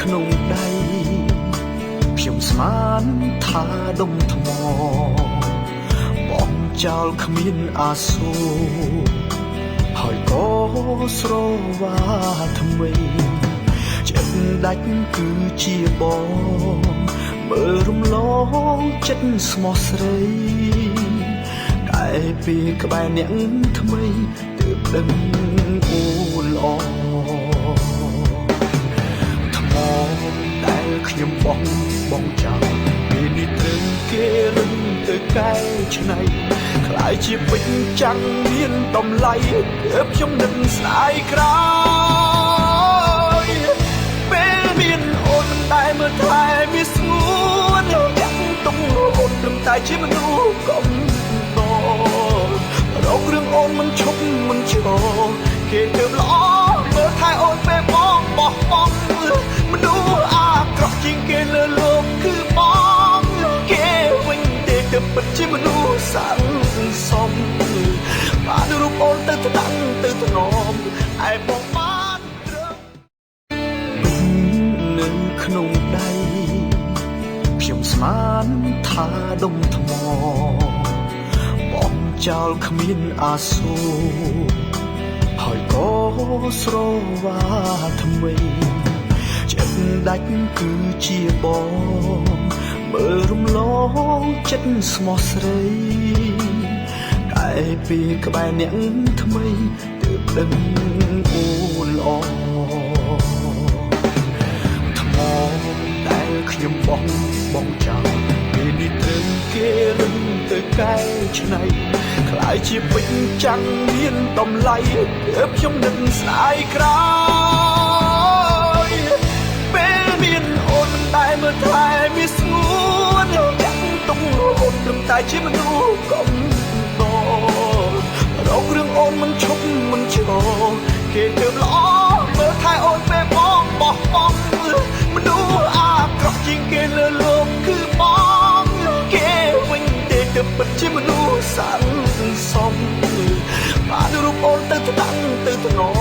ក្នុងដៃខ្ញុំស្មានថាដុំថ្មបងចោលគ្មានអាសូរហើយក៏ស្រវាថ្មីចិត្តដាច់គឺជាបងមើលរំលងចិត្តស្មោះស្រីតែពេលក្បែរអ្នកថ្មីទើបដឹងអូនល្អថ្មដែលខ្ញុំបងចោលពេលនេះត្រូវគេរឹងទៅកែច្នៃខ្លាយជាពេញចាំងមានតម្លៃទើបខ្ញុំនឹងស្ដាយក្រោយពេលមានអូនមិនដែលមើលថែមានស្ងួនយ៉ាងទុំអូនត្រឹមតែជាមនុស្សកំដររករឿងអូនមិនឈប់មិនឈរគេទើបល្អមើលថែអូនពេលបងបោះបង់មនុស្សអាក្រក់ជាងគេលើលោកគឺបងគេវិញទេទើបពិតជាមនុស្សស័ក្តិសមបានរូបអូនទៅតាំងទៅថ្នមឯបងបានត្រឹមនៅក្នុងដៃខ្ញុំស្មានថាដុំថ្មបងចោលគ្មានអាសូរហើយក៏ស្រវាថ្មីចិត្តដាច់គឺជាបងមើលរំលងចិត្តស្មោះស្រីតែពេលក្បែរអ្នកថ្មីទើបដឹងអូនល្អថ្មដែលខ្ញុំបងចោលពេលនេះត្រូវគេរឹងទៅកែច្នៃខ្លាយជាពេញចាំងមានតម្លៃទើបខ្ញុំនឹងស្ដាយក្រោយពេលមានអូនមិនដែលមើលថែមានស្ងួនយ៉ាងទុំអូនត្រឹមតែជាមនុស្សកំដររករឿងអូនមិនឈប់មិនឈរគេទើបល្អមើលថែអូនពេលបងបោះបង់មនុស្សអាក្រក់ជាងគេលើលោកគឺបងគេវិញទេទើបពិតជាមនុស្សស័ក្តិសមបានរូបអូនទៅតាំងទៅថ្នម